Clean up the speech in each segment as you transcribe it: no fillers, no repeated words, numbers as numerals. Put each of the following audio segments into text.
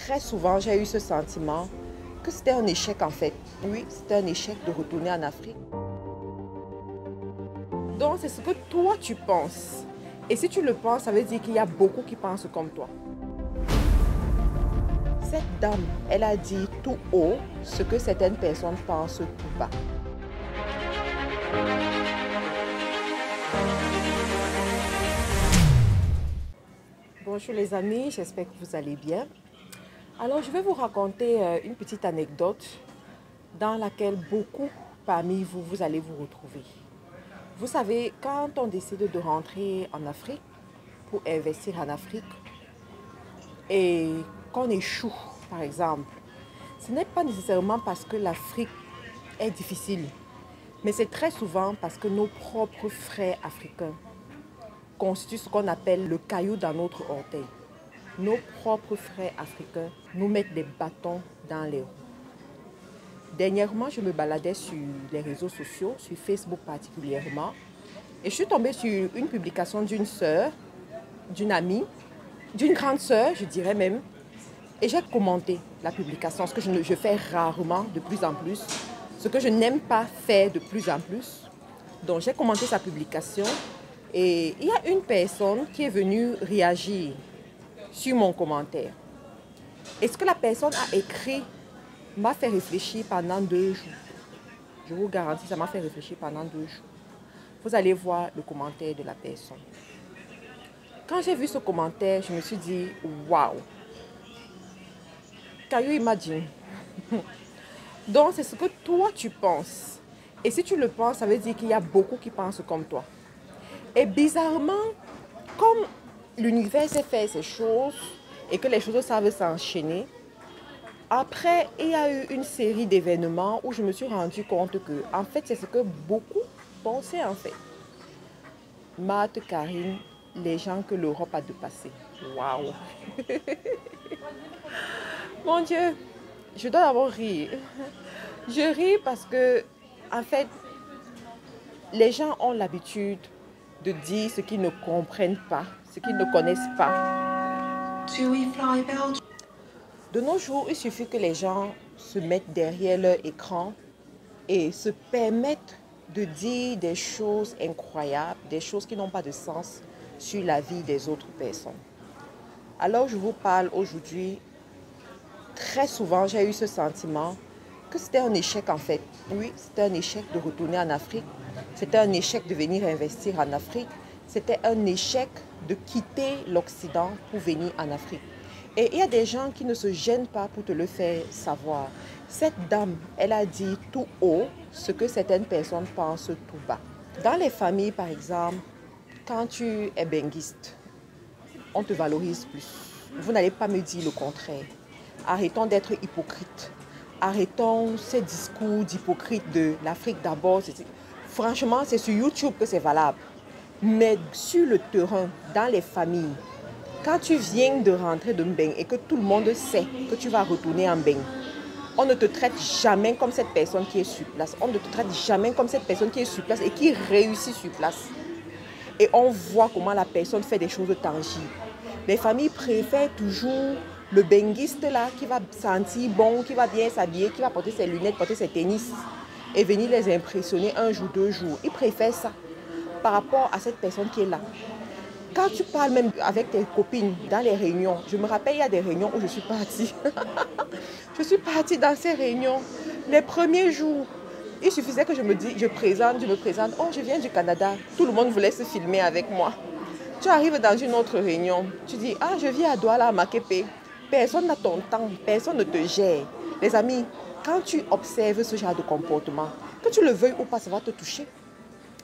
très souvent, j'ai eu ce sentiment que c'était un échec en fait. Oui, c'était un échec de retourner en Afrique. Donc, c'est ce que toi, tu penses. Et si tu le penses, ça veut dire qu'il y a beaucoup qui pensent comme toi. Cette dame, elle a dit tout haut ce que certaines personnes pensent tout bas. Bonjour les amis, j'espère que vous allez bien. Alors, je vais vous raconter une petite anecdote dans laquelle beaucoup parmi vous, vous allez vous retrouver. Vous savez, quand on décide de rentrer en Afrique pour investir en Afrique et qu'on échoue, par exemple, ce n'est pas nécessairement parce que l'Afrique est difficile, mais c'est très souvent parce que nos propres frères africains constituent ce qu'on appelle le caillou dans notre orteil. Nos propres frères africains nous mettent des bâtons dans les roues. Dernièrement, je me baladais sur les réseaux sociaux, sur Facebook particulièrement, et je suis tombée sur une publication d'une sœur, d'une amie, d'une grande sœur, je dirais même, et j'ai commenté la publication, ce que je fais rarement de plus en plus, ce que je n'aime pas faire de plus en plus. Donc j'ai commenté sa publication et il y a une personne qui est venue réagir sur mon commentaire. Et ce que la personne a écrit m'a fait réfléchir pendant 2 jours. Je vous garantis, ça m'a fait réfléchir pendant 2 jours. Vous allez voir le commentaire de la personne. Quand j'ai vu ce commentaire, je me suis dit, waouh! Can you imagine? Donc, c'est ce que toi, tu penses. Et si tu le penses, ça veut dire qu'il y a beaucoup qui pensent comme toi. Et bizarrement, comme l'univers sait faire ces choses et que les choses savent s'enchaîner, après, il y a eu une série d'événements où je me suis rendu compte que, en fait, c'est ce que beaucoup pensaient, en fait. Marthe, Karine, les gens que l'Europe a dépassés. Waouh! Mon Dieu, je dois d'abord rire. Je ris parce que, en fait, les gens ont l'habitude de dire ce qu'ils ne comprennent pas, ce qu'ils ne connaissent pas. De nos jours, il suffit que les gens se mettent derrière leur écran et se permettent de dire des choses incroyables, des choses qui n'ont pas de sens sur la vie des autres personnes. Alors, je vous parle aujourd'hui, très souvent, j'ai eu ce sentiment que c'était un échec en fait. Oui, c'était un échec de retourner en Afrique. C'était un échec de venir investir en Afrique. C'était un échec de quitter l'Occident pour venir en Afrique. Et il y a des gens qui ne se gênent pas pour te le faire savoir. Cette dame, elle a dit tout haut ce que certaines personnes pensent tout bas. Dans les familles, par exemple, quand tu es benguiste, on te valorise plus. Vous n'allez pas me dire le contraire. Arrêtons d'être hypocrites. Arrêtons ces discours d'hypocrite de l'Afrique d'abord. Franchement, c'est sur YouTube que c'est valable. Mais sur le terrain, dans les familles, quand tu viens de rentrer de Mbeng et que tout le monde sait que tu vas retourner en Mbeng, on ne te traite jamais comme cette personne qui est sur place. On ne te traite jamais comme cette personne qui est sur place et qui réussit sur place. Et on voit comment la personne fait des choses tangibles. Les familles préfèrent toujours le benguiste là qui va sentir bon, qui va bien s'habiller, qui va porter ses lunettes, porter ses tennis et venir les impressionner 1 jour, 2 jours. Ils préfèrent ça par rapport à cette personne qui est là. Quand tu parles même avec tes copines dans les réunions, je me rappelle, il y a des réunions où je suis partie. Je suis partie dans ces réunions. Les premiers jours, il suffisait que je me présente. Oh, je viens du Canada. Tout le monde voulait se filmer avec moi. Tu arrives dans une autre réunion, tu dis, ah, je viens à Douala, à Makepe. Personne n'a ton temps, personne ne te gère. Les amis, quand tu observes ce genre de comportement, que tu le veuilles ou pas, ça va te toucher.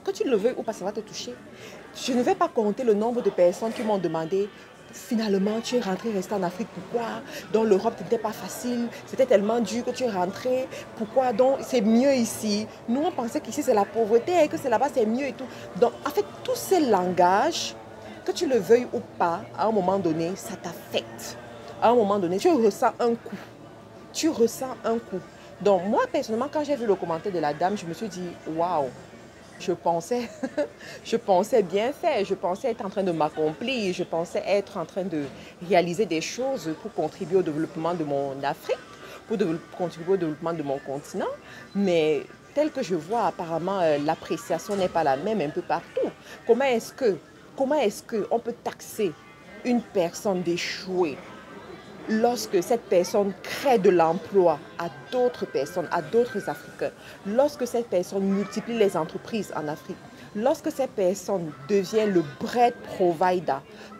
Que tu le veuilles ou pas, ça va te toucher. Je ne vais pas compter le nombre de personnes qui m'ont demandé, finalement, tu es rentré, resté en Afrique, pourquoi? Dans l'Europe, ce n'était pas facile, c'était tellement dur que tu es rentré, pourquoi? Donc, c'est mieux ici. Nous, on pensait qu'ici, c'est la pauvreté et que c'est là-bas, c'est mieux et tout. Donc, en fait, tous ces langages, que tu le veuilles ou pas, à un moment donné, ça t'affecte. À un moment donné, tu ressens un coup. Tu ressens un coup. Donc, moi, personnellement, quand j'ai vu le commentaire de la dame, je me suis dit, waouh, Je pensais, je pensais bien faire, je pensais être en train de m'accomplir, je pensais être en train de réaliser des choses pour contribuer au développement de mon Afrique, pour contribuer au développement de mon continent. Mais tel que je vois, apparemment, l'appréciation n'est pas la même un peu partout. Comment est-ce qu'on peut taxer une personne d'échouer lorsque cette personne crée de l'emploi à d'autres personnes, à d'autres Africains, lorsque cette personne multiplie les entreprises en Afrique, lorsque cette personne devient le bread provider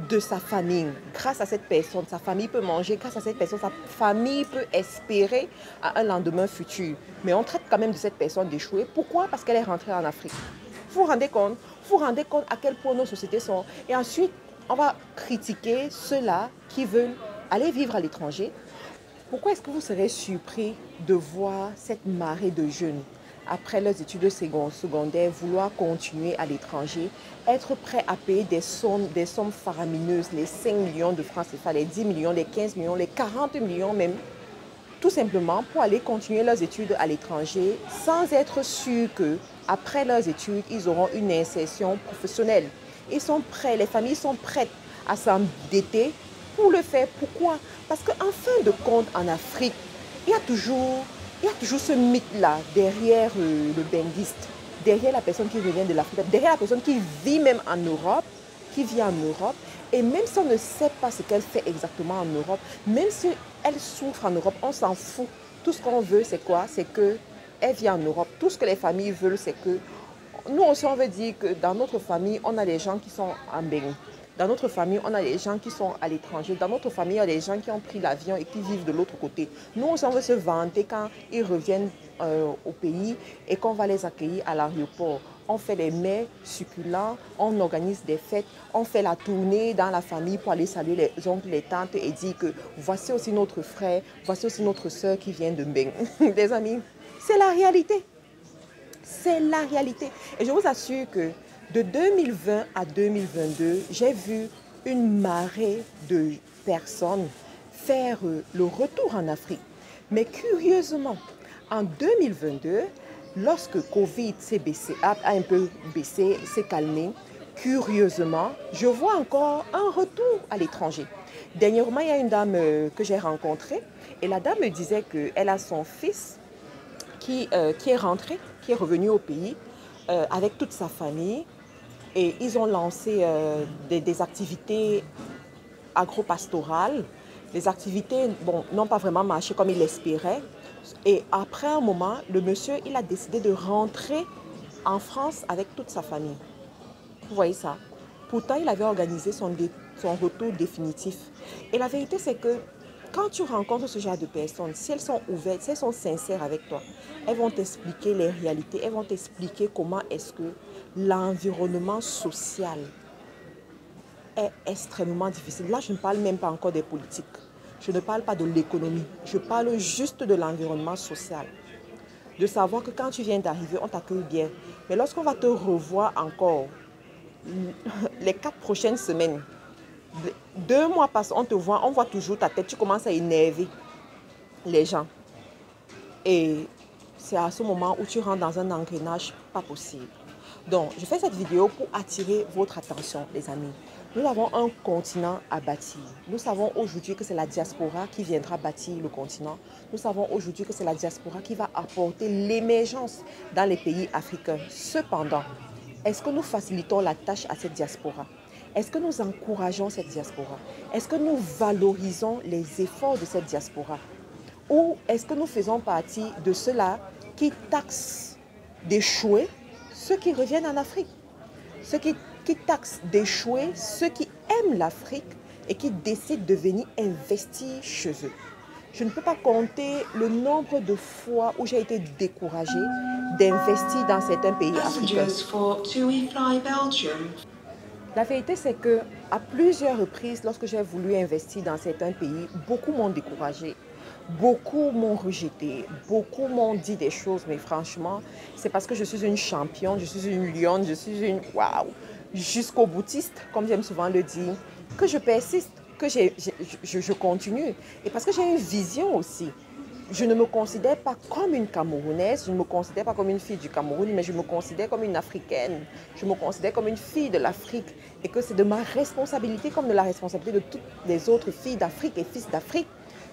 de sa famille, grâce à cette personne, sa famille peut manger, grâce à cette personne, sa famille peut espérer à un lendemain futur. Mais on traite quand même de cette personne d'échouer. Pourquoi? Parce qu'elle est rentrée en Afrique. Vous vous rendez compte? Vous vous rendez compte à quel point nos sociétés sont... Et ensuite, on va critiquer ceux-là qui veulent aller vivre à l'étranger. Pourquoi est-ce que vous serez surpris de voir cette marée de jeunes, après leurs études secondaires, vouloir continuer à l'étranger, être prêts à payer des sommes faramineuses, les 5 millions de francs CFA, les 10 millions, les 15 millions, les 40 millions même, tout simplement pour aller continuer leurs études à l'étranger sans être sûrs qu'après leurs études, ils auront une insertion professionnelle. Ils sont prêts, les familles sont prêtes à s'endetter pour le faire. Pourquoi? Parce qu'en fin de compte, en Afrique, il y a toujours ce mythe-là derrière le benguiste, derrière la personne qui revient de l'Afrique, derrière la personne qui vit même en Europe, qui vit en Europe. Et même si on ne sait pas ce qu'elle fait exactement en Europe, même si elle souffre en Europe, on s'en fout. Tout ce qu'on veut, c'est quoi? C'est qu'elle vit en Europe. Tout ce que les familles veulent, c'est que... Nous aussi, on veut dire que dans notre famille, on a des gens qui sont en Bénin. Dans notre famille, on a des gens qui sont à l'étranger. Dans notre famille, il y a des gens qui ont pris l'avion et qui vivent de l'autre côté. Nous aussi, on veut se vanter quand ils reviennent au pays et qu'on va les accueillir à l'aéroport. On fait des mets succulents, on organise des fêtes, on fait la tournée dans la famille pour aller saluer les oncles, les tantes et dire que voici aussi notre frère, voici aussi notre soeur qui vient de Mbeng. Des amis, c'est la réalité. C'est la réalité. Et je vous assure que de 2020 à 2022, j'ai vu une marée de personnes faire le retour en Afrique. Mais curieusement, en 2022, lorsque Covid a un peu baissé, s'est calmé, curieusement, je vois encore un retour à l'étranger. Dernièrement, il y a une dame que j'ai rencontrée et la dame me disait qu'elle a son fils qui est rentré, qui est revenu au pays avec toute sa famille. Et ils ont lancé des activités agro-pastorales. Les activités n'ont pas vraiment marché comme il l'espérait. Et après un moment, le monsieur, il a décidé de rentrer en France avec toute sa famille. Vous voyez ça? Pourtant, il avait organisé son retour définitif. Et la vérité, c'est que quand tu rencontres ce genre de personnes, si elles sont ouvertes, si elles sont sincères avec toi, elles vont t'expliquer les réalités, elles vont t'expliquer comment est-ce que l'environnement social est extrêmement difficile. Là, je ne parle même pas encore des politiques. Je ne parle pas de l'économie. Je parle juste de l'environnement social. De savoir que quand tu viens d'arriver, on t'accueille bien. Mais lorsqu'on va te revoir encore, les 4 prochaines semaines, 2 mois passent, on te voit, on voit toujours ta tête, tu commences à énerver les gens. Et c'est à ce moment où tu rentres dans un engrenage pas possible. Donc, je fais cette vidéo pour attirer votre attention, les amis. Nous avons un continent à bâtir. Nous savons aujourd'hui que c'est la diaspora qui viendra bâtir le continent. Nous savons aujourd'hui que c'est la diaspora qui va apporter l'émergence dans les pays africains. Cependant, est-ce que nous facilitons la tâche à cette diaspora? Est-ce que nous encourageons cette diaspora? Est-ce que nous valorisons les efforts de cette diaspora? Ou est-ce que nous faisons partie de ceux-là qui taxent d'échouer ceux qui reviennent en Afrique? Ceux qui taxent d'échouer ceux qui aiment l'Afrique et qui décident de venir investir chez eux. Je ne peux pas compter le nombre de fois où j'ai été découragée d'investir dans certains pays africains. La vérité, c'est que à plusieurs reprises, lorsque j'ai voulu investir dans certains pays, beaucoup m'ont découragée. Beaucoup m'ont rejeté, beaucoup m'ont dit des choses, mais franchement, c'est parce que je suis une championne, je suis une lionne, je suis une waouh, jusqu'au boutiste, comme j'aime souvent le dire, que je persiste, que je continue. Et parce que j'ai une vision aussi. je ne me considère pas comme une Camerounaise, je ne me considère pas comme une fille du Cameroun, mais je me considère comme une Africaine. Je me considère comme une fille de l'Afrique et que c'est de ma responsabilité comme de la responsabilité de toutes les autres filles d'Afrique et fils d'Afrique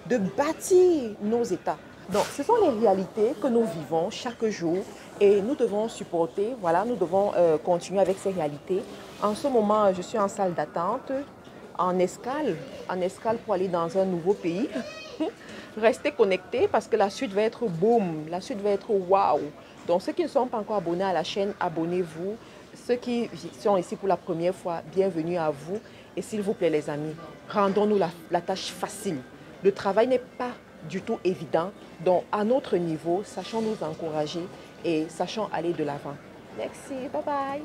de bâtir nos États. Donc, ce sont les réalités que nous vivons chaque jour et nous devons supporter, voilà, nous devons continuer avec ces réalités. En ce moment, je suis en salle d'attente, en escale pour aller dans un nouveau pays. Restez connectés parce que la suite va être boom, la suite va être waouh. Donc, ceux qui ne sont pas encore abonnés à la chaîne, abonnez-vous. Ceux qui sont ici pour la première fois, bienvenue à vous. Et s'il vous plaît, les amis, rendons-nous la tâche facile. Le travail n'est pas du tout évident. Donc, à notre niveau, sachons nous encourager et sachons aller de l'avant. Merci, bye bye.